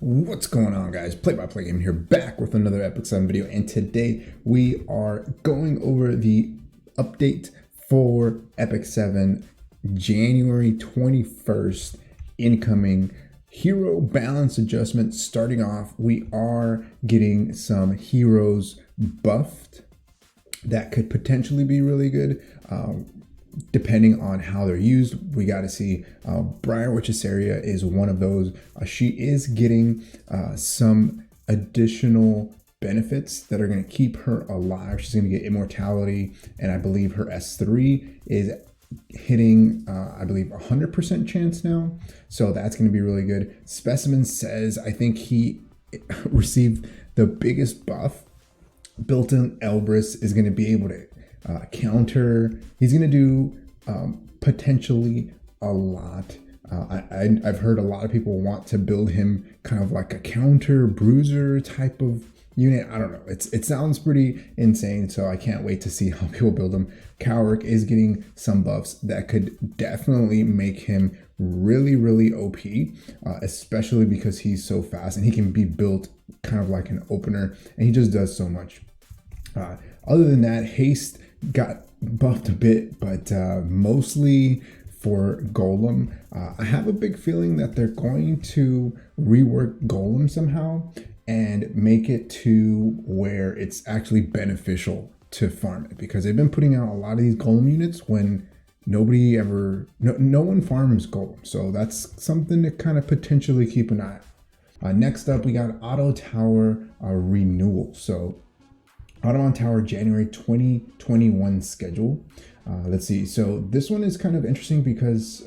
What's going on, guys? Play-by-play game here, back with another Epic 7 video, and today we are going over the update for Epic 7 January 21st incoming hero balance adjustment. Starting off, we are getting some heroes buffed that could potentially be really good. Depending on how they're used, we got to see Briar Witch's area is one of those. She is getting some additional benefits that are going to keep her alive. She's going to get immortality, and I believe her S3 is hitting, I believe, 100% chance now. So that's going to be really good. Specimen says, I think he received the biggest buff. Built-in Elbrus is going to be able to counter. He's going to do potentially a lot. I've heard a lot of people want to build him kind of like a counter bruiser type of unit. I don't know. It sounds pretty insane, so I can't wait to see how people build him. Cowrick is getting some buffs that could definitely make him really OP, especially because he's so fast and he can be built kind of like an opener, and he just does so much. Other than that, haste got buffed a bit, but mostly for Golem. I have a big feeling that they're going to rework Golem somehow and make it to where it's actually beneficial to farm it, because they've been putting out a lot of these Golem units when no one farms Golem. So that's something to kind of potentially keep an eye on. Next up, we got Auto Tower renewal. So Archdemon Tower January 2021 schedule. Let's see. So this one is kind of interesting because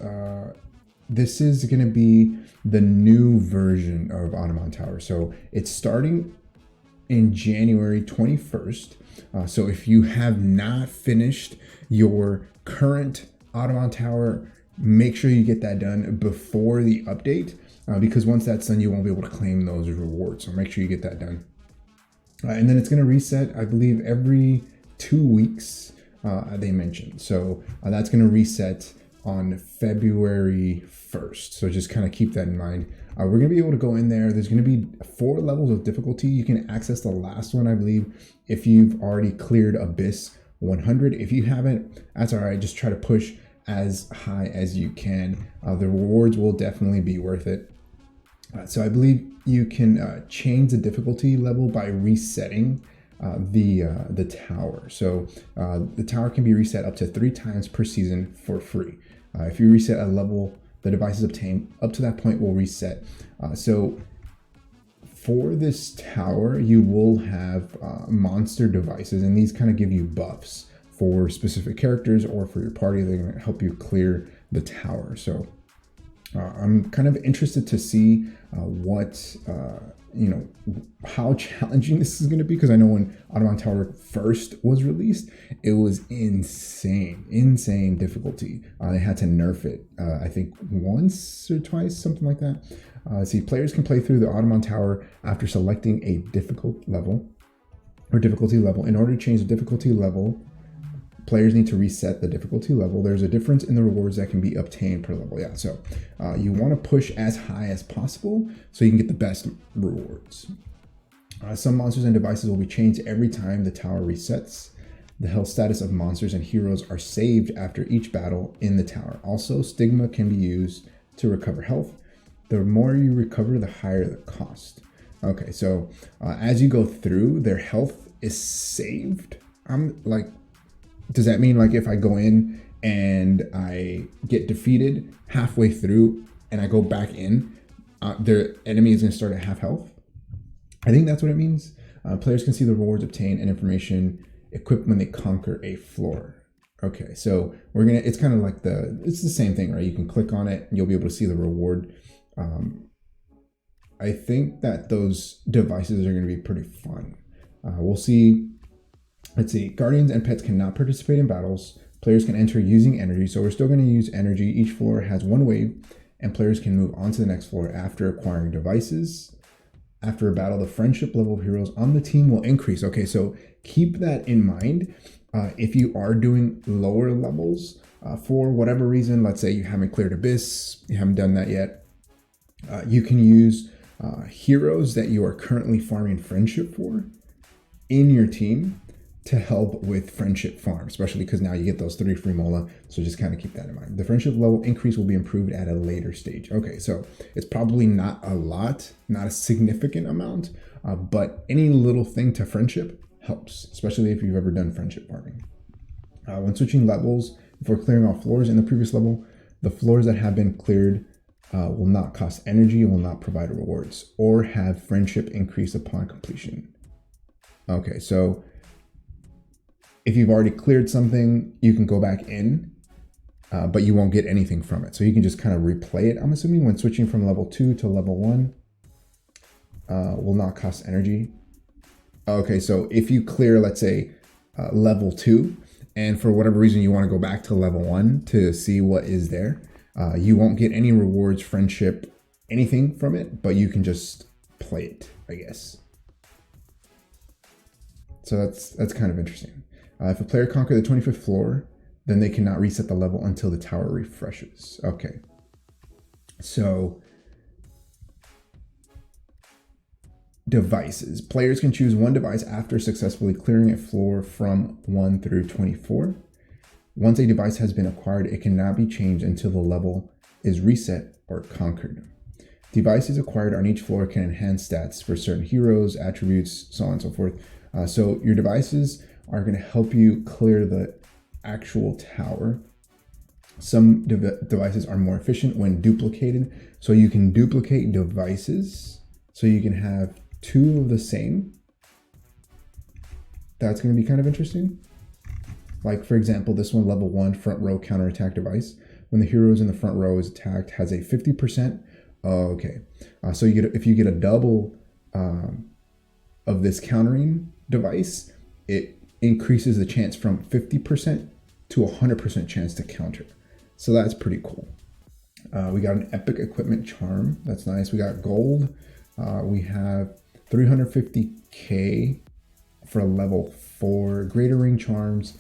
this is going to be the new version of Archdemon Tower. So it's starting in January 21st. So if you have not finished your current Archdemon Tower, make sure you get that done before the update, because once that's done, you won't be able to claim those rewards. So make sure you get that done. And then it's going to reset, I believe, every 2 weeks, they mentioned. So that's going to reset on February 1st. So just kind of keep that in mind. We're going to be able to go in there. There's going to be 4 levels of difficulty. You can access the last one, I believe, if you've already cleared Abyss 100. If you haven't, that's all right. Just try to push as high as you can. The rewards will definitely be worth it. So I believe you can change the difficulty level by resetting the tower. So the tower can be reset up to 3 times per season for free. If you reset a level, the devices obtained up to that point will reset. So for this tower, you will have monster devices, and these kind of give you buffs for specific characters or for your party. They're going to help you clear the tower. So I'm kind of interested to see how challenging this is going to be, because I know when Archdemon Tower first was released, it was insane difficulty. They had to nerf it, I think once or twice, something like that. See, players can play through the Archdemon Tower after selecting a difficulty level. In order to change the difficulty level, players need to reset the difficulty level. There's a difference in the rewards that can be obtained per level. Yeah, so you want to push as high as possible so you can get the best rewards. Some monsters and devices will be changed every time the tower resets. The health status of monsters and heroes are saved after each battle in the tower. Also, stigma can be used to recover health. The more you recover, the higher the cost. Okay, so as you go through, their health is saved. Does that mean, like, if I go in and I get defeated halfway through and I go back in, their enemy is going to start at half health? I think that's what it means. Players can see the rewards obtained and information equipped when they conquer a floor. Okay, so it's kind of like it's the same thing, right? You can click on it and you'll be able to see the reward. I think that those devices are going to be pretty fun. We'll see. Let's see, guardians and pets cannot participate in battles. Players can enter using energy, so we're still going to use energy. Each floor has 1 wave, and players can move on to the next floor after acquiring devices. After a battle, the friendship level of heroes on the team will increase. Okay, so keep that in mind. If you are doing lower levels, for whatever reason, let's say you haven't cleared Abyss, you haven't done that yet, you can use heroes that you are currently farming friendship for in your team to help with friendship farm, especially because now you get those 3 free mola. So just kind of keep that in mind. The friendship level increase will be improved at a later stage. Okay, so it's probably not a lot, not a significant amount, but any little thing to friendship helps, especially if you've ever done friendship farming. When switching levels, before clearing all floors in the previous level, the floors that have been cleared will not cost energy, will not provide rewards, or have friendship increase upon completion. Okay, so if you've already cleared something, you can go back in, but you won't get anything from it. So you can just kind of replay it, I'm assuming, when switching from level 2 to level 1. Will not cost energy. Okay, so if you clear, let's say, level 2, and for whatever reason you want to go back to level 1 to see what is there, you won't get any rewards, friendship, anything from it, but you can just play it, I guess. So that's kind of interesting. If a player conquers the 25th floor, then they cannot reset the level until the tower refreshes. Okay. So devices. Players can choose one device after successfully clearing a floor from 1 through 24. Once a device has been acquired, it cannot be changed until the level is reset or conquered. Devices acquired on each floor can enhance stats for certain heroes, attributes, so on and so forth. So your devices are going to help you clear the actual tower. Some devices are more efficient when duplicated. So you can duplicate devices. So you can have 2 of the same. That's going to be kind of interesting. Like, for example, this one, level 1 front row counterattack device. When the heroes in the front row is attacked, has a 50%. Okay. So you get, if you get a double of this countering device, it increases the chance from 50% to 100% chance to counter. So that's pretty cool. We got an epic equipment charm. That's nice. We got gold. We have 350k for level 4 greater ring charms.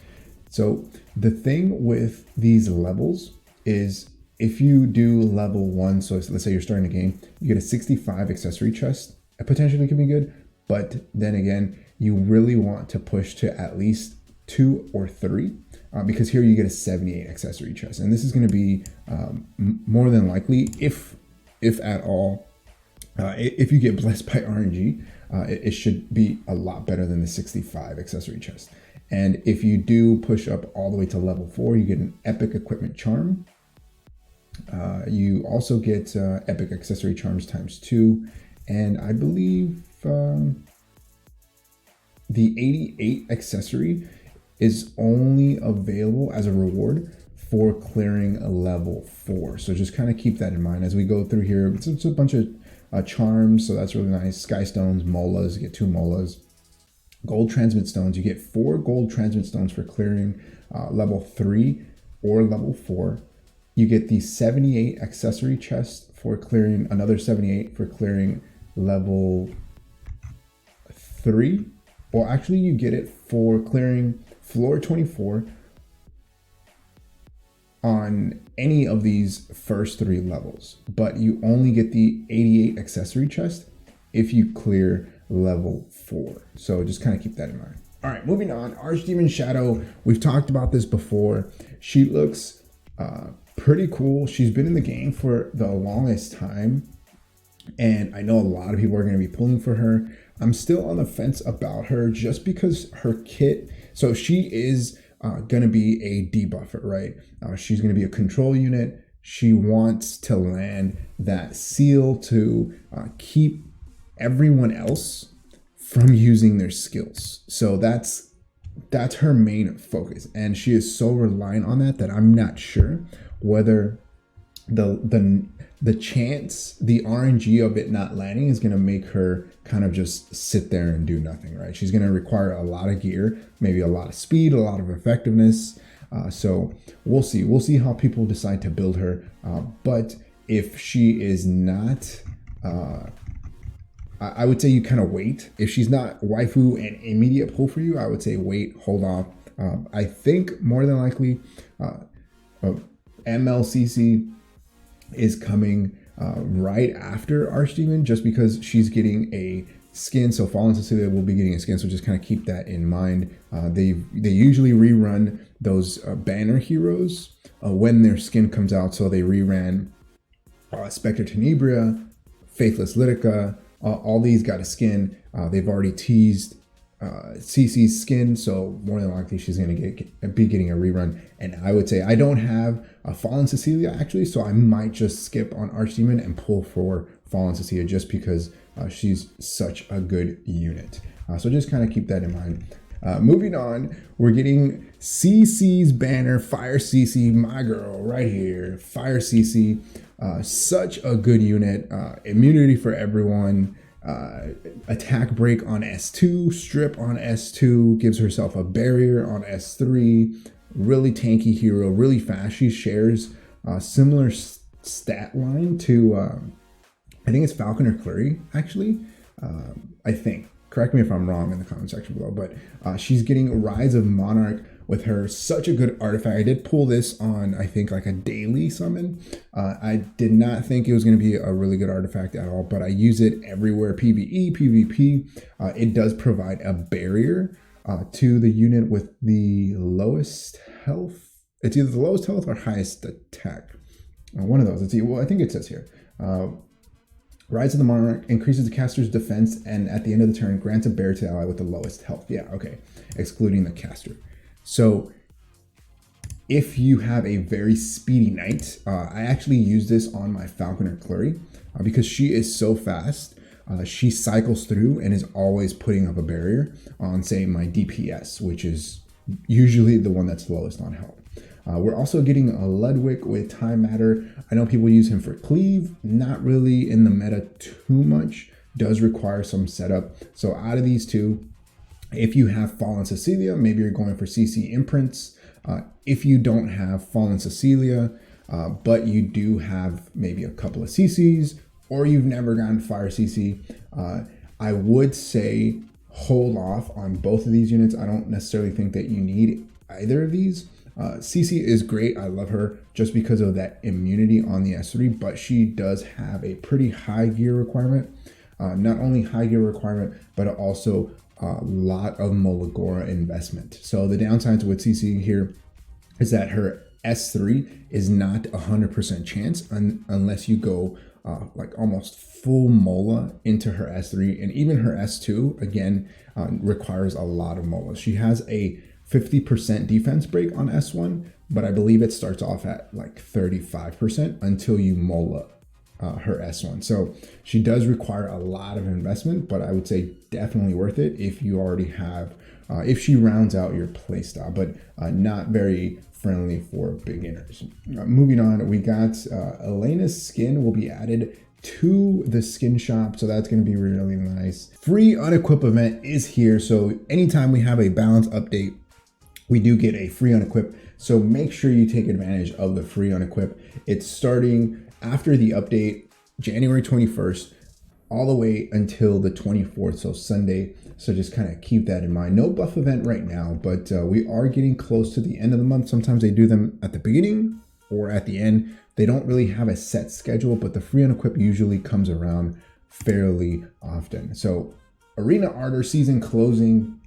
So the thing with these levels is if you do level 1, so let's say you're starting a game, you get a 65 accessory chest. It potentially can be good, but then again, you really want to push to at least 2 or 3, because here you get a 78 accessory chest. And this is going to be more than likely, if at all, if you get blessed by RNG, it should be a lot better than the 65 accessory chest. And if you do push up all the way to level 4, you get an epic equipment charm. You also get epic accessory charms ×2. And I believe the 88 accessory is only available as a reward for clearing a level 4. So just kind of keep that in mind as we go through here. It's a bunch of charms, so that's really nice. Sky stones, molas, you get 2 molas. Gold transmit stones, you get 4 gold transmit stones for clearing level 3 or level 4. You get the 78 accessory chest for clearing, another 78 for clearing level 3. Or actually you get it for clearing floor 24 on any of these first 3 levels, but you only get the 88 accessory chest if you clear level 4. So just kind of keep that in mind. All right, moving on. Archdemon Shadow. We've talked about this before. She looks pretty cool. She's been in the game for the longest time, and I know a lot of people are going to be pulling for her. I'm still on the fence about her just because her kit. So she is going to be a debuffer, right? She's going to be a control unit. She wants to land that seal to keep everyone else from using their skills. So that's her main focus, and she is so reliant on that I'm not sure whether the chance, the RNG of it not landing is going to make her kind of just sit there and do nothing, right? She's going to require a lot of gear, maybe a lot of speed, a lot of effectiveness. So we'll see. We'll see how people decide to build her. But if she is not, I would say you kind of wait. If she's not waifu and immediate pull for you, I would say wait, hold off. I think more than likely MLCC is coming right after Archdemon, just because she's getting a skin. So Fallen Cecilia will be getting a skin, so just kind of keep that in mind. They usually rerun those banner heroes when their skin comes out. So they reran Spectre Tenebria, Faithless Litica, all these got a skin. They've already teased CC's skin, so more than likely she's going to be getting a rerun. And I would say I don't have a Fallen Cecilia actually, so I might just skip on Archdemon and pull for Fallen Cecilia just because she's such a good unit. So just kind of keep that in mind. Moving on, we're getting CC's banner, Fire CC, my girl right here, Fire CC. Such a good unit, immunity for everyone, attack break on S2, strip on S2, gives herself a barrier on S3, really tanky hero, really fast. She shares a similar stat line to, I think it's Falcon or Clary, actually, I think. Correct me if I'm wrong in the comment section below, but she's getting Rise of Monarch with her. Such a good artifact. I did pull this on, I think, like a daily summon. I did not think it was going to be a really good artifact at all, but I use it everywhere, PvE, PvP. It does provide a barrier to the unit with the lowest health. It's either the lowest health or highest attack. One of those. Let's see. Well, I think it says here. Rise of the Monarch increases the caster's defense, and at the end of the turn, grants a barrier to the ally with the lowest health. Yeah, okay. Excluding the caster. So if you have a very speedy knight, I actually use this on my Falcon or Clary because she is so fast. She cycles through and is always putting up a barrier on, say, my DPS, which is usually the one that's lowest on health. We're also getting a Ludwig with Time Matter. I know people use him for cleave, not really in the meta too much, does require some setup. So out of these two, if you have Fallen Cecilia, maybe you're going for CC imprints. If you don't have Fallen Cecilia, but you do have maybe a couple of CCs, or you've never gotten Fire CC, I would say hold off on both of these units. I don't necessarily think that you need either of these. CC is great. I love her just because of that immunity on the S3, but she does have a pretty high gear requirement. Not only high gear requirement, but also a lot of Molagora investment. So the downsides with CC here is that her S3 is not 100% chance unless you go like almost full Mola into her S3, and even her S2 again requires a lot of Mola. She has a 50% defense break on S1, but I believe it starts off at like 35% until you Mola her S1. So she does require a lot of investment, but I would say definitely worth it if you already have, if she rounds out your playstyle, but not very friendly for beginners. Moving on, we got Elena's skin will be added to the skin shop, so that's going to be really nice. Free Unequip event is here, so anytime we have a balance update, we do get a free Unequip, so make sure you take advantage of the free Unequip. It's starting after the update, January 21st, all the way until the 24th, so Sunday. So just kind of keep that in mind. No buff event right now, but we are getting close to the end of the month. Sometimes they do them at the beginning or at the end. They don't really have a set schedule, but the free Unequip usually comes around fairly often. So Arena Ardor season closing.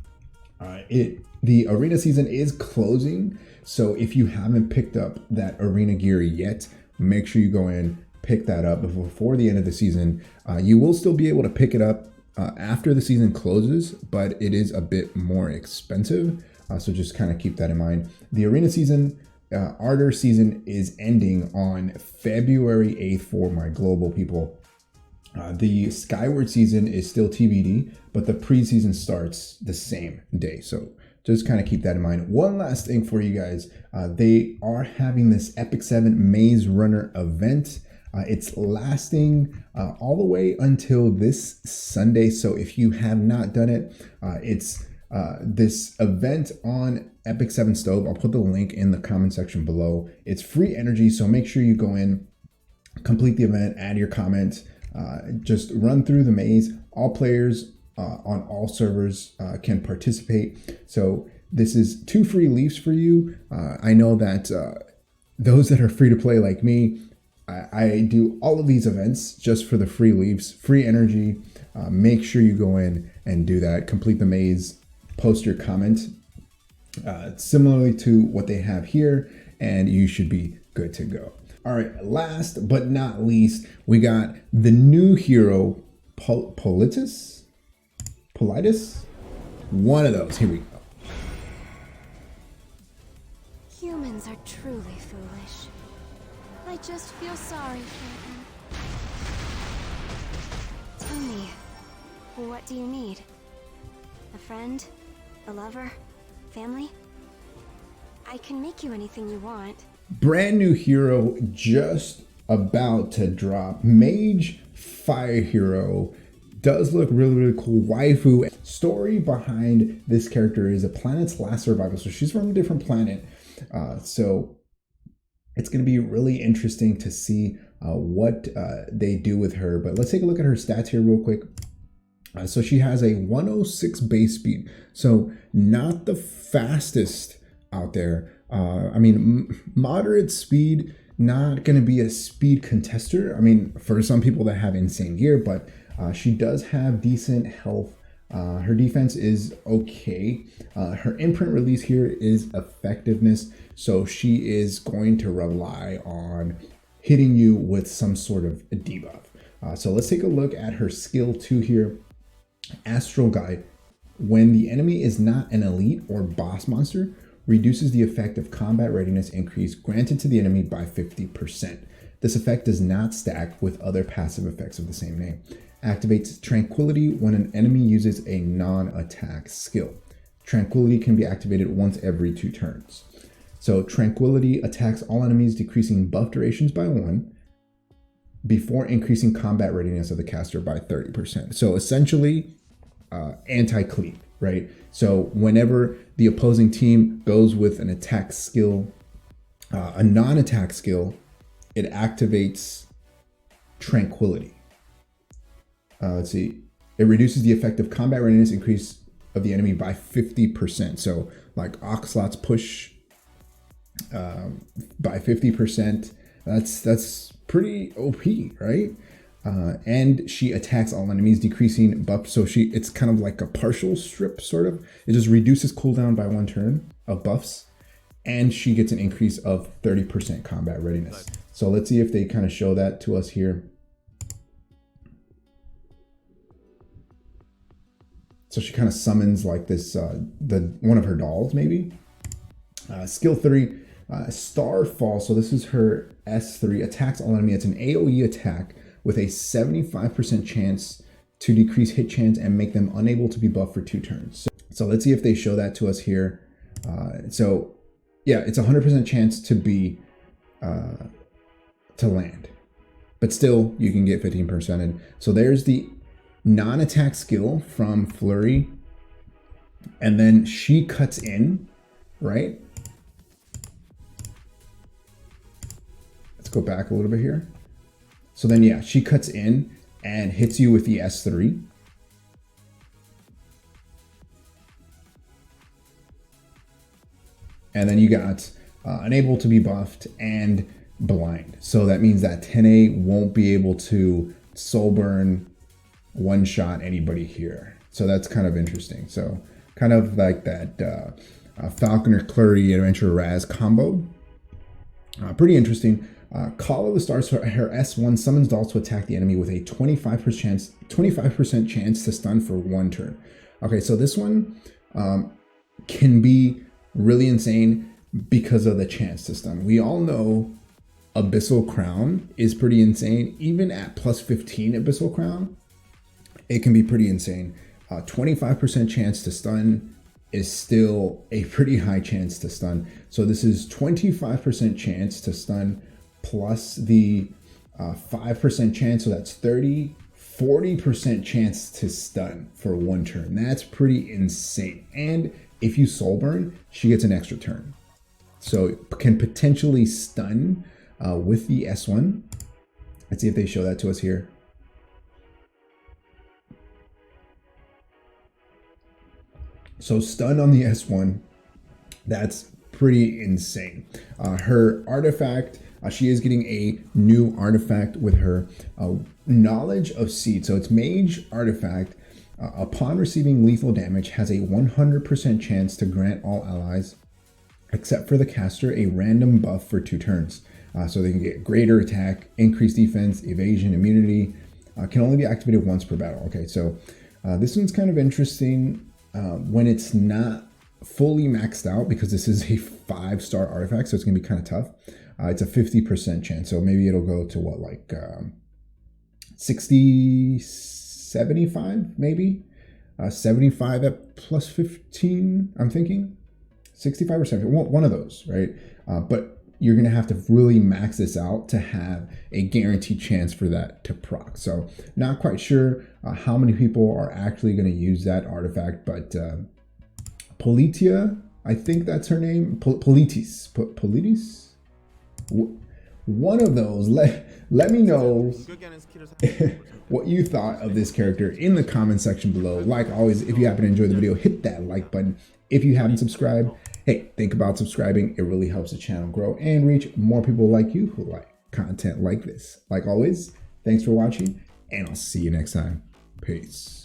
The arena season is closing, so if you haven't picked up that arena gear yet, make sure you go in, pick that up before the end of the season. You will still be able to pick it up after the season closes, but it is a bit more expensive, so just kind of keep that in mind. The arena season, Ardor season is ending on February 8th for my global people. The Skyward season is still TBD, but the preseason starts the same day, so just kind of keep that in mind. One last thing for you guys. They are having this Epic 7 Maze Runner event. It's lasting all the way until this Sunday. So if you have not done it, it's this event on Epic 7 Stove. I'll put the link in the comment section below. It's free energy, so make sure you go in, complete the event, add your comment, just run through the maze. All players on all servers can participate. So this is 2 free leaves for you. I know that those that are free to play like me, I do all of these events just for the free leaves, free energy. Make sure you go in and do that. Complete the maze, post your comment, similarly to what they have here, and you should be good to go. All right, last but not least, we got the new hero, Politis? One of those. Here we go. Humans are truly foolish. I just feel sorry for them. Tell me, what do you need? A friend? A lover? Family? I can make you anything you want. Brand new hero just about to drop. Mage Fire Hero. Does look really, really cool. Waifu. Story behind this character is a planet's last survival. So she's from a different planet. So it's going to be really interesting to see what they do with her. But let's take a look at her stats here real quick. So she has a 106 base speed. So not the fastest out there. I mean, moderate speed, not going to be a speed contester. I mean, for some people that have insane gear, but she does have decent health. Her defense is okay. Her imprint release here is effectiveness. So she is going to rely on hitting you with some sort of a debuff. So let's take a look at her skill 2 here. Astral Guide. When the enemy is not an elite or boss monster, reduces the effect of combat readiness increase granted to the enemy by 50%. This effect does not stack with other passive effects of the same name. Activates Tranquility when an enemy uses a non-attack skill. Tranquility can be activated once every 2 turns. So Tranquility attacks all enemies, decreasing buff durations by 1 before increasing combat readiness of the caster by 30%. So essentially anti-cleave, right? So whenever the opposing team goes with an attack skill, a non-attack skill, it activates Tranquility. Let's see. It reduces the effect of combat readiness increase of the enemy by 50%. So like Oxlot's push by 50%. That's pretty OP, right? And she attacks all enemies, decreasing buff. So it's kind of like a partial strip, sort of. It just reduces cooldown by 1 turn of buffs, and she gets an increase of 30% combat readiness. So let's see if they kind of show that to us here. So she kind of summons like this, one of her dolls, maybe. Skill 3, Starfall. So this is her S3. Attacks all enemy. It's an AoE attack with a 75% chance to decrease hit chance and make them unable to be buffed for 2 turns. So let's see if they show that to us here. So yeah, it's 100% chance to be to land, but still you can get 15%. And so there's the non-attack skill from Flurry, and then she cuts in, right? Let's go back a little bit here. So then, yeah, she cuts in and hits you with the S3. And then you got unable to be buffed and blind. So that means that 10A won't be able to soul burn, one-shot anybody here. So that's kind of interesting. So kind of like that Falconer Flurry Adventure Raz combo. Pretty interesting. Call of the Stars, her S1 summons dolls to attack the enemy with a 25% chance to stun for 1 turn. Okay, so this one can be really insane because of the chance to stun. We all know Abyssal Crown is pretty insane. Even at plus 15 Abyssal Crown, it can be pretty insane. 25% chance to stun is still a pretty high chance to stun. So this is 25% chance to stun plus the 5% chance. So that's 40% chance to stun for 1 turn. That's pretty insane. And if you soul burn, she gets an extra turn. So can potentially stun with the S1. Let's see if they show that to us here. So stun on the S1, that's pretty insane. Her artifact She is getting a new artifact with her Knowledge of Seed. So it's Mage artifact. Upon receiving lethal damage, has a 100% chance to grant all allies, except for the caster, a random buff for 2 turns. So they can get greater attack, increased defense, evasion, immunity. Can only be activated once per battle. Okay, so this one's kind of interesting when it's not fully maxed out, because this is a 5-star artifact, so it's gonna be kind of tough. It's a 50% chance, so maybe it'll go to what, like 60, 75 maybe? 75 at plus 15, I'm thinking. 65 or 70, one of those, right? But you're gonna have to really max this out to have a guaranteed chance for that to proc. So not quite sure how many people are actually gonna use that artifact, but Politia, I think that's her name. Politis. Politis? One of those. Let me know what you thought of this character in the comment section below. Like always, if you happen to enjoy the video, hit that like button. If you haven't subscribed, hey, think about subscribing. It really helps the channel grow and reach more people like you who like content like this. Like always, thanks for watching, and I'll see you next time. Peace.